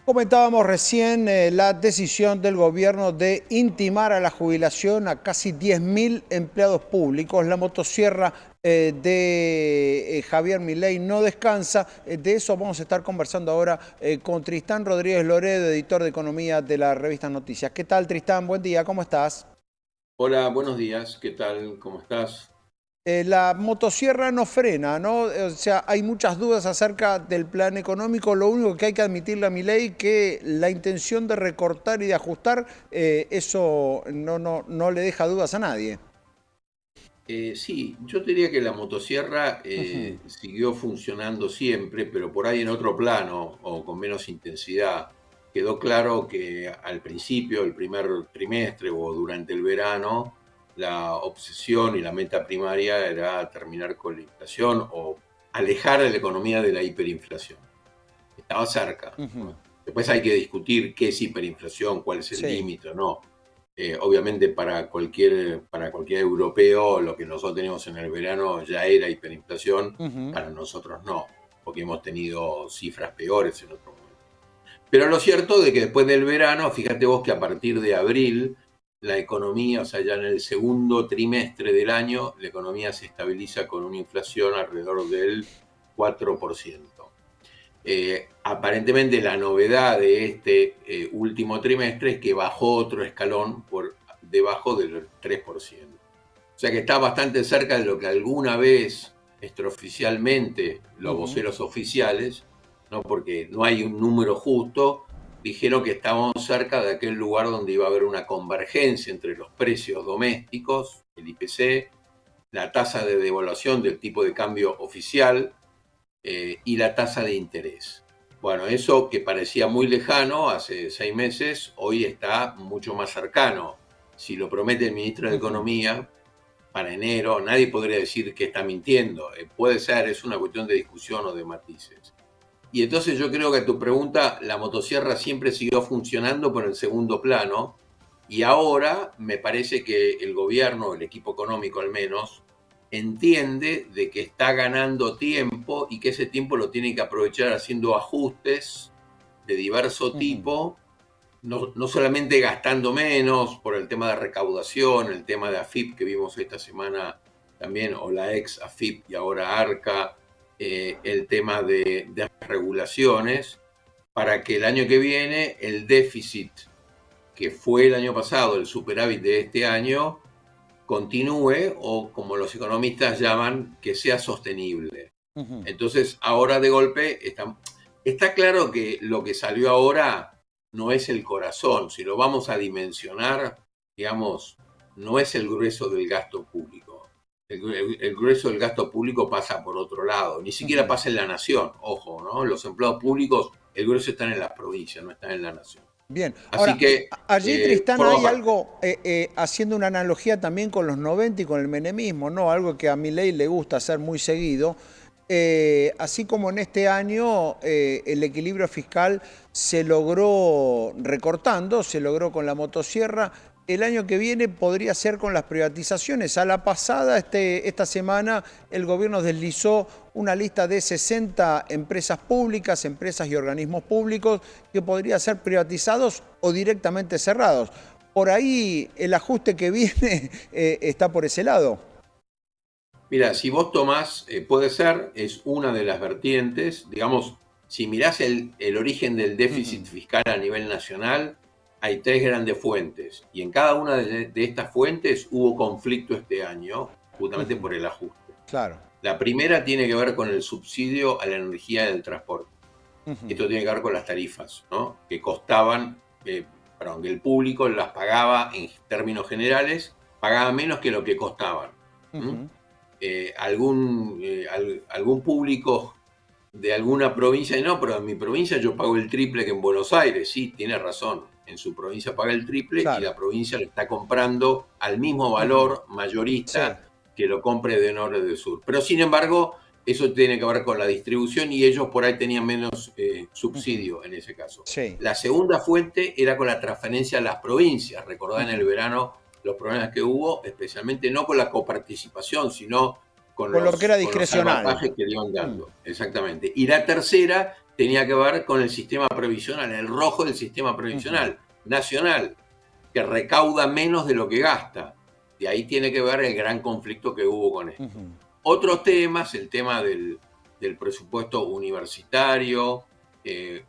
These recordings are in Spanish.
Comentábamos recién la decisión del gobierno de intimar a la jubilación a casi 10.000 empleados públicos. La motosierra de Javier Milei no descansa. De eso vamos a estar conversando ahora con Tristán Rodríguez Loredo, editor de Economía de la revista Noticias. ¿Qué tal, Tristán? Buen día, ¿cómo estás? Hola, buenos días, ¿qué tal? ¿Cómo estás? La motosierra no frena, ¿no? O sea, hay muchas dudas acerca del plan económico. Lo único que hay que admitirle a Milei que la intención de recortar y de ajustar, eso no le deja dudas a nadie. Sí, yo diría que la motosierra Ujú. siguió funcionando siempre, pero por ahí en otro plano o con menos intensidad. Quedó claro que al principio, el primer trimestre o durante el verano, la obsesión y la meta primaria era terminar con la inflación o alejar a la economía de la hiperinflación. Estaba cerca, Ujú. ¿no? Después hay que discutir qué es hiperinflación, cuál es el Sí. límite o no. Obviamente para cualquier europeo lo que nosotros tenemos en el verano ya era hiperinflación, Ujú. para nosotros no, porque hemos tenido cifras peores en otro momento. Pero lo cierto es que después del verano, fíjate vos que a partir de abril, la economía, o sea, ya en el segundo trimestre del año, la economía se estabiliza con una inflación alrededor del 4%. Aparentemente la novedad de este último trimestre es que bajó otro escalón por debajo del 3%. O sea que está bastante cerca de lo que alguna vez extraoficialmente los Ujú. voceros oficiales, ¿no? Porque no hay un número justo, dijeron que estábamos cerca de aquel lugar donde iba a haber una convergencia entre los precios domésticos, el IPC, la tasa de devaluación del tipo de cambio oficial, y la tasa de interés. Bueno, eso que parecía muy lejano hace 6 meses, hoy está mucho más cercano. Si lo promete el ministro de Ujú. Economía para enero, nadie podría decir que está mintiendo. Puede ser, es una cuestión de discusión o de matices. Y entonces yo creo que a tu pregunta, la motosierra siempre siguió funcionando por el segundo plano, y ahora me parece que el gobierno, el equipo económico al menos, entiende de que está ganando tiempo y que ese tiempo lo tiene que aprovechar haciendo ajustes de diverso Ujú. tipo, no solamente gastando menos por el tema de recaudación, el tema de AFIP que vimos esta semana también, o la ex AFIP y ahora ARCA, el tema de regulaciones, para que el año que viene el déficit que fue el año pasado, el superávit de este año, continúe o, como los economistas llaman, que sea sostenible. Ujú. Entonces, ahora de golpe está claro que lo que salió ahora no es el corazón. Si lo vamos a dimensionar, digamos, no es el grueso del gasto público. El grueso del gasto público pasa por otro lado. Ni siquiera Ujú. pasa en la nación, ojo, ¿no? Los empleados públicos, el grueso están en las provincias, no están en la nación. Bien, Así ahora, que allí Tristán forma hay parte. algo, haciendo una analogía también con los 90 y con el menemismo, ¿no? Algo que a Milei le gusta hacer muy seguido. Así como en este año el equilibrio fiscal se logró recortando, se logró con la motosierra, el año que viene podría ser con las privatizaciones. A la pasada, esta semana, el gobierno deslizó una lista de 60 empresas públicas, empresas y organismos públicos que podrían ser privatizados o directamente cerrados. Por ahí el ajuste que viene está por ese lado. Mira, si vos tomás, puede ser, es una de las vertientes, digamos, si mirás el origen del déficit Ujú. fiscal a nivel nacional, hay tres grandes fuentes, y en cada una de estas fuentes hubo conflicto este año, justamente Ujú. por el ajuste. Claro. La primera tiene que ver con el subsidio a la energía del transporte. Ujú. Esto tiene que ver con las tarifas, ¿no? Que costaban, perdón, que el público las pagaba en términos generales, pagaba menos que lo que costaban. ¿M? Ujú. Algún público de alguna provincia, y no, pero en mi provincia yo pago el triple que en Buenos Aires. Sí, tiene razón, en su provincia paga el triple y Claro. la provincia lo está comprando al mismo Ujú. valor Sí. mayorista que lo compre de norte de sur. Pero sin embargo, eso tiene que ver con la distribución y ellos por ahí tenían menos Ujú. subsidio en ese caso. Sí. La segunda fuente era con la transferencia a las provincias. Recordá en el Ujú. verano los problemas que hubo, especialmente no con la coparticipación, sino Con lo que era con los discrecional. salvatajes que le iban dando. Exactamente. Y la tercera tenía que ver con el sistema previsional, el rojo del sistema previsional nacional, que recauda menos de lo que gasta. Y ahí tiene que ver el gran conflicto que hubo con esto. Otros temas, el tema del presupuesto universitario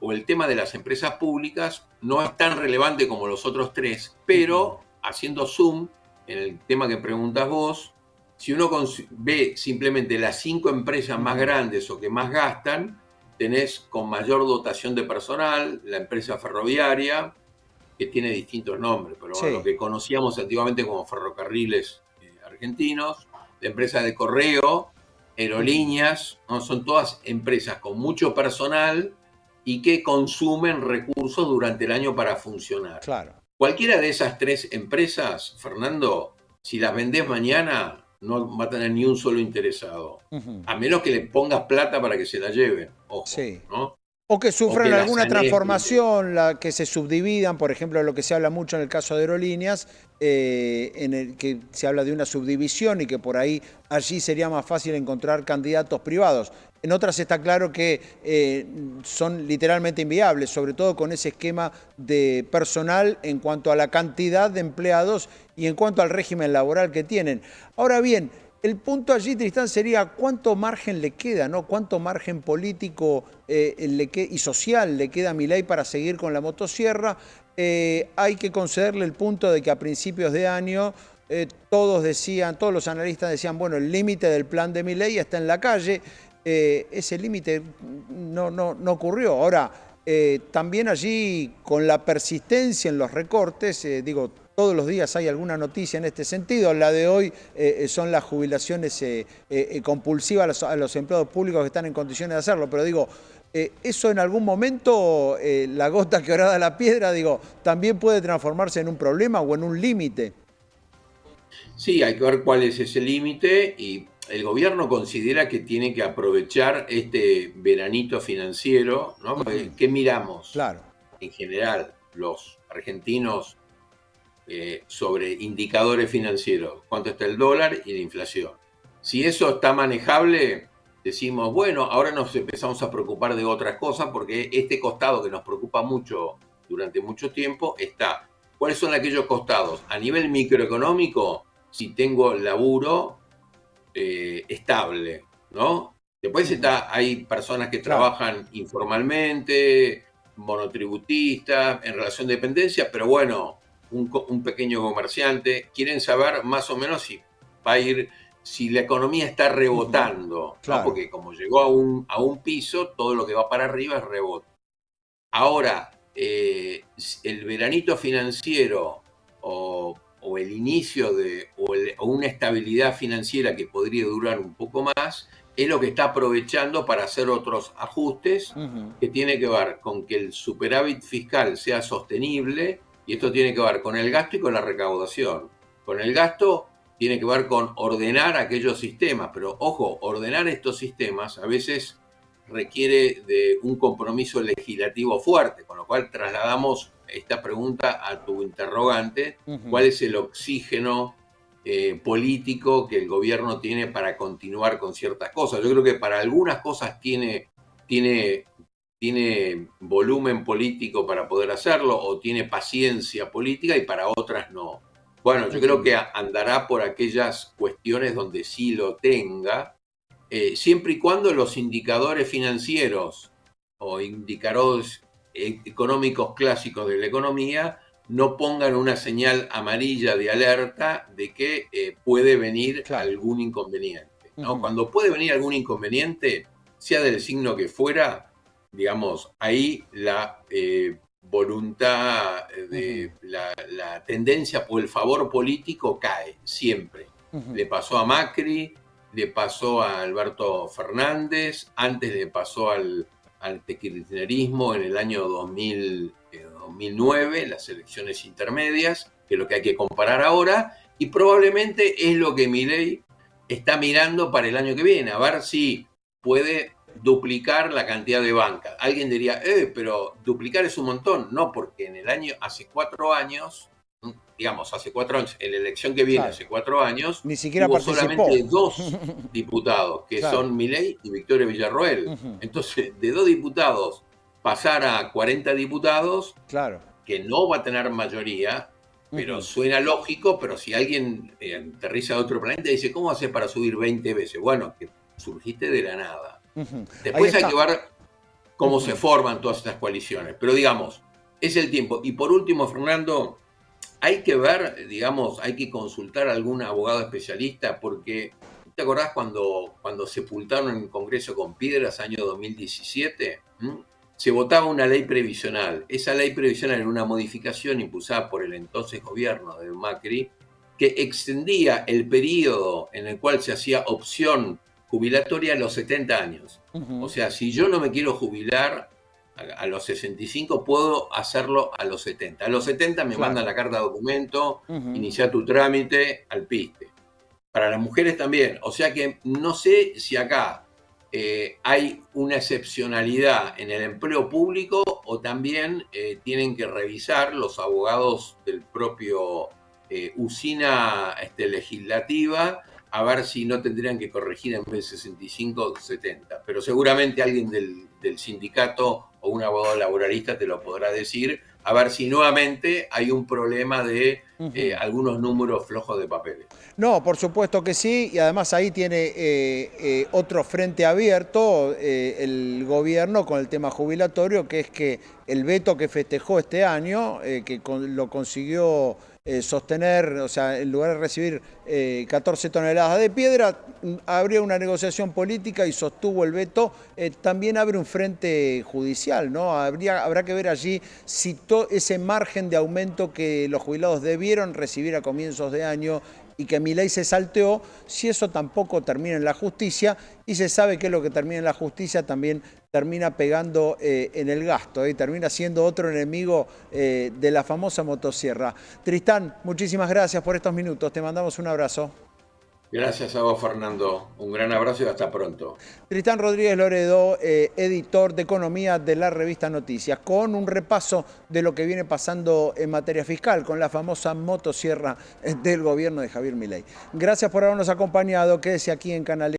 o el tema de las empresas públicas, no es tan relevante como los otros tres, pero haciendo zoom en el tema que preguntas vos, si uno ve simplemente las 5 empresas más grandes o que más gastan, tenés con mayor dotación de personal, la empresa ferroviaria, que tiene distintos nombres, pero bueno, lo que conocíamos antiguamente como ferrocarriles argentinos, la empresa de correo, aerolíneas, ¿no? Son todas empresas con mucho personal y que consumen recursos durante el año para funcionar. Claro. Cualquiera de esas 3 empresas, Fernando, si las vendés mañana, no va a tener ni un solo interesado. A menos que le pongas plata para que se la lleven, ojo, ¿no? O que O que sufran la alguna sanees primero. transformación, que se subdividan, por ejemplo, lo que se habla mucho en el caso de aerolíneas, en el que se habla de una subdivisión y que por ahí allí sería más fácil encontrar candidatos privados. En otras está claro que son literalmente inviables, sobre todo con ese esquema de personal en cuanto a la cantidad de empleados y en cuanto al régimen laboral que tienen. Ahora bien, el punto allí, Tristán, sería cuánto margen le queda, ¿no? Cuánto margen político y social le queda a Milei para seguir con la motosierra. Hay que concederle el punto de que a principios de año todos los analistas decían, bueno, el límite del plan de Milei está en la calle. Ese límite no ocurrió. Ahora, también allí, con la persistencia en los recortes, digo, todos los días hay alguna noticia en este sentido. La de hoy son las jubilaciones compulsivas a los empleados públicos que están en condiciones de hacerlo. Pero digo, eso en algún momento, la gota que horada la piedra, digo, también puede transformarse en un problema o en un límite. Sí, hay que ver cuál es ese límite y el gobierno considera que tiene que aprovechar este veranito financiero, ¿no? Porque, ¿qué miramos Claro. en general los argentinos sobre indicadores financieros? ¿Cuánto está el dólar y la inflación? Si eso está manejable, decimos, bueno, ahora nos empezamos a preocupar de otras cosas porque este costado que nos preocupa mucho durante mucho tiempo está. ¿Cuáles son aquellos costados? A nivel microeconómico, si tengo laburo estable, ¿no? Después hay personas que Claro. trabajan informalmente, monotributistas, en relación de dependencia, pero bueno, un pequeño comerciante, quieren saber más o menos si va a ir, si la economía está rebotando, ¿no? Claro. Porque como llegó a un piso, todo lo que va para arriba es rebote. Ahora, el veranito financiero o el inicio o una estabilidad financiera que podría durar un poco más, es lo que está aprovechando para hacer otros ajustes que tiene que ver con que el superávit fiscal sea sostenible, y esto tiene que ver con el gasto y con la recaudación. Con el gasto tiene que ver con ordenar aquellos sistemas, pero ojo, ordenar estos sistemas a veces requiere de un compromiso legislativo fuerte, con lo cual trasladamos esta pregunta a tu interrogante: ¿cuál es el oxígeno político que el gobierno tiene para continuar con ciertas cosas? Yo creo que para algunas cosas tiene volumen político para poder hacerlo, o tiene paciencia política, y para otras no. Bueno, yo creo que andará por aquellas cuestiones donde sí lo tenga, siempre y cuando los indicadores financieros o indicadores económicos clásicos de la economía no pongan una señal amarilla de alerta de que puede venir Claro. algún inconveniente, ¿no? Cuando puede venir algún inconveniente, sea del signo que fuera, digamos, ahí la voluntad de la tendencia o el favor político cae siempre. Le pasó a Macri, le pasó a Alberto Fernández, antes le pasó al kirchnerismo en el año 2009, las elecciones intermedias, que es lo que hay que comparar ahora, y probablemente es lo que Milei está mirando para el año que viene, a ver si puede duplicar la cantidad de bancas. Alguien diría, pero duplicar es un montón. No, porque hace 4 años, digamos, hace 4 años, en la elección que viene, Claro. hace 4 años, Ni siquiera hubo participó. solamente 2 diputados, que Claro. son Milei y Victoria Villarroel. Ujú. Entonces, de 2 diputados pasar a 40 diputados, Claro. que no va a tener mayoría, pero Ujú. suena lógico, pero si alguien aterriza de otro planeta y dice, ¿cómo haces para subir 20 veces? Bueno, que surgiste de la nada. Ujú. Ahí Después hay que está. ver cómo se Ujú. forman todas estas coaliciones, pero digamos, es el tiempo. Y por último, Fernando, hay que ver, digamos, hay que consultar a algún abogado especialista, porque ¿te acordás cuando sepultaron en el Congreso con piedras, año 2017? Se votaba una ley previsional. Esa ley previsional era una modificación impulsada por el entonces gobierno de Macri, que extendía el periodo en el cual se hacía opción jubilatoria a los 70 años. O Ujú. sea, si yo no me quiero jubilar a los 65, puedo hacerlo a los 70. A los 70 me Claro. mandan la carta de documento, Ujú. inicia tu trámite al piste. Para las mujeres también. O sea que no sé si acá hay una excepcionalidad en el empleo público o también tienen que revisar los abogados del propio usina legislativa a ver si no tendrían que corregir en vez de 65, 70. Pero seguramente alguien del sindicato o un abogado laboralista te lo podrá decir, a ver si nuevamente hay un problema de Ujú. algunos números flojos de papeles. No, por supuesto que sí, y además ahí tiene otro frente abierto el gobierno con el tema jubilatorio, que es que el veto que festejó este año, lo consiguió sostener, o sea, en lugar de recibir 14 toneladas de piedra, habría una negociación política y sostuvo el veto, también abre un frente judicial, ¿no? Habrá que ver allí si ese margen de aumento que los jubilados debieron recibir a comienzos de año y que Milei se salteó, si eso tampoco termina en la justicia, y se sabe que lo que termina en la justicia también termina pegando en el gasto, termina siendo otro enemigo de la famosa motosierra. Tristán, muchísimas gracias por estos minutos, te mandamos un abrazo. Gracias a vos, Fernando. Un gran abrazo y hasta pronto. Tristán Rodríguez Loredo, editor de Economía de la revista Noticias, con un repaso de lo que viene pasando en materia fiscal, con la famosa motosierra del gobierno de Javier Milei. Gracias por habernos acompañado, quédese aquí en Canal